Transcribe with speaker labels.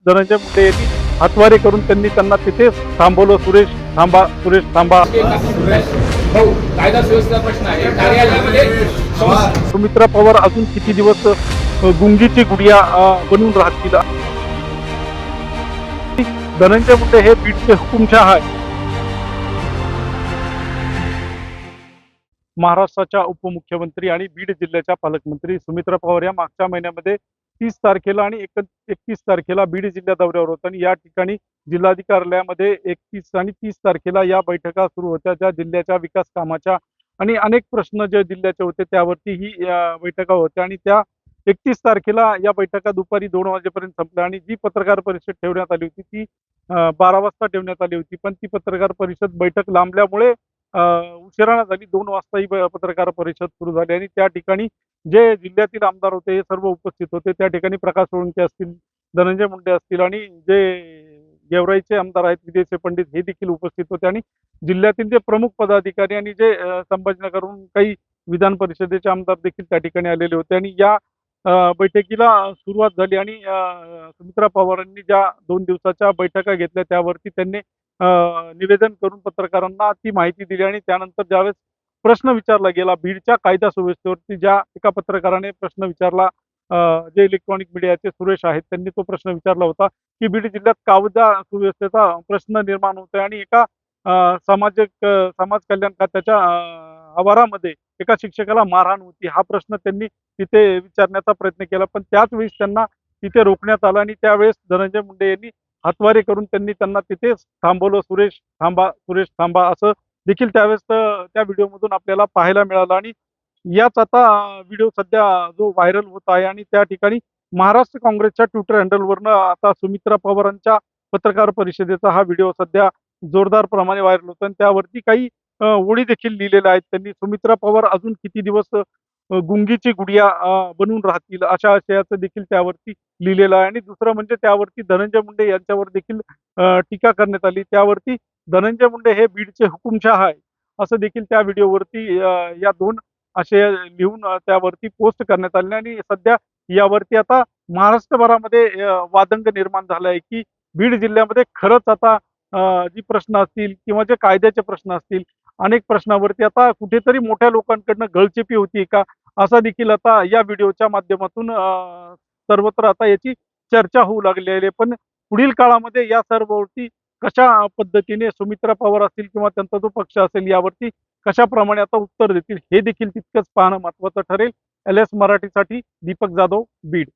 Speaker 1: धनंजय मुंडे यांनी हातवारे करून त्यांना तिथेच थांबवलं. सुरेश थांबा, सुरेश थांबा.
Speaker 2: कायदा सुव्यवस्थेचा प्रश्न आहे कार्यालयामध्ये.
Speaker 1: सुमित्रा पवार अजून किती दिवस गुंगीची गुडिया बनून राहतील? धनंजय मुंडे हे बीडचे हुकुमशाह आहे. महाराष्ट्राच्या उपमुख्यमंत्री आणि बीड जिल्ह्याच्या पालकमंत्री सुमित्रा पवार या मागच्या महिन्यामध्ये 30 तारखेला आणि 31 तारखेला बीड जिल्हा दौऱ्यावर होत्या आणि या ठिकाणी जिल्हाधिकाऱ्यालयामध्ये 31 आणि 30 तारखेला या बैठका सुरू होत्या, ज्या जिल्ह्याच्या विकास कामाच्या आणि अनेक प्रश्न जे जिल्ह्याचे होते त्यावरती ही बैठका होत्या. आणि त्या 31 तारखेला या बैठका दुपारी 2 वाजेपर्यंत संपल्या आणि जी पत्रकार परिषद ठेवण्यात आली होती ती 12 वाजता ठेवण्यात आली होती, पण ती पत्रकार परिषद बैठक लांबल्यामुळे उशिराने झाली. 2 वाजता ही पत्रकार परिषद सुरू झाली आणि त्या ठिकाणी जे जिल्ह्यातील आमदार होते हे सर्व उपस्थित होते. त्या ठिकाणी प्रकाश सोळंके असतील, धनंजय मुंडे असतील आणि जे गेवराईचे आमदार आहेत विजयचे पंडित हे देखील उपस्थित होते आणि जिल्ह्यातील जे प्रमुख पदाधिकारी आणि जे संभाजीनगरहून काही विधान परिषदेचे आमदार देखील त्या ठिकाणी आलेले होते. आणि या बैठकीला सुरुवात झाली आणि सुमित्रा पवारांनी ज्या 2 दिवसाच्या बैठका घेतल्या त्यावरती त्यांनी निवेदन करून पत्रकारांना ती माहिती दिली. आणि त्यानंतर ज्यावेळेस प्रश्न विचारला गेला बीडच्या कायदा सुव्यवस्थेवरती, ज्या एका पत्रकाराने प्रश्न विचारला, जे इलेक्ट्रॉनिक मीडियाचे सुरेश आहेत त्यांनी तो प्रश्न विचारला होता की बीड जिल्ह्यात कायदा सुव्यवस्थेचा प्रश्न निर्माण होतोय आणि एका समाज कल्याण खात्याच्या आवारामध्ये एका शिक्षकाला मारहाण होती. हा प्रश्न त्यांनी तिथे विचारण्याचा प्रयत्न केला, पण त्याच वेळेस त्यांना तिथे रोखण्यात आलं आणि त्यावेळेस धनंजय मुंडे यांनी हातवारे करून त्यांना तिथेच थांबवलं. सुरेश थांबा, सुरेश थांबा असं देखील त्यावेळेस त्या व्हिडिओमधून आपल्याला पाहायला मिळालं. आणि याच आता व्हिडिओ सध्या जो व्हायरल होत आहे आणि त्या ठिकाणी महाराष्ट्र काँग्रेसच्या ट्विटर हँडलवरनं आता सुमित्रा पवारांच्या पत्रकार परिषदेचा हा व्हिडिओ सध्या जोरदार प्रमाणे व्हायरल होतो आणि त्यावरती काही ओळी देखील लिहिलेल्या आहेत त्यांनी. सुमित्रा पवार अजून किती दिवस गुंगीची गुडिया बनून राहतील अशा आशयाचं देखील त्यावरती लिहिलेलं आहे. आणि दुसरं म्हणजे त्यावरती धनंजय मुंडे यांच्यावर देखील टीका करण्यात आली. त्यावरती धनंजय मुंडे हे बीडचे हुकुमशाह आहे असं देखील त्या व्हिडिओवरती या 2 आशय लिहून त्यावरती पोस्ट करण्यात आले. आणि सध्या यावरती आता महाराष्ट्रभरामध्ये वादंग निर्माण झाला आहे की बीड जिल्ह्यामध्ये खरंच आता जी प्रश्न असतील किंवा जे कायद्याचे प्रश्न असतील अनेक प्रश्नावरती आता कुठेतरी मोठ्या लोकांकडनं गळचेपी होती का, असा देखील आता या व्हिडिओच्या माध्यमातून सर्वत्र आता याची चर्चा होऊ लागलेली आहे. पण पुढील काळामध्ये या सर्ववरती कशा पद्धतीने सुमित्रा पवार असतील किंवा त्यांचा जो पक्ष असेल यावरती कशाप्रमाणे आता उत्तर देतील हे देखील तितकंच पाहणं महत्त्वाचं ठरेल. LS मराठीसाठी दीपक जाधव, बीड.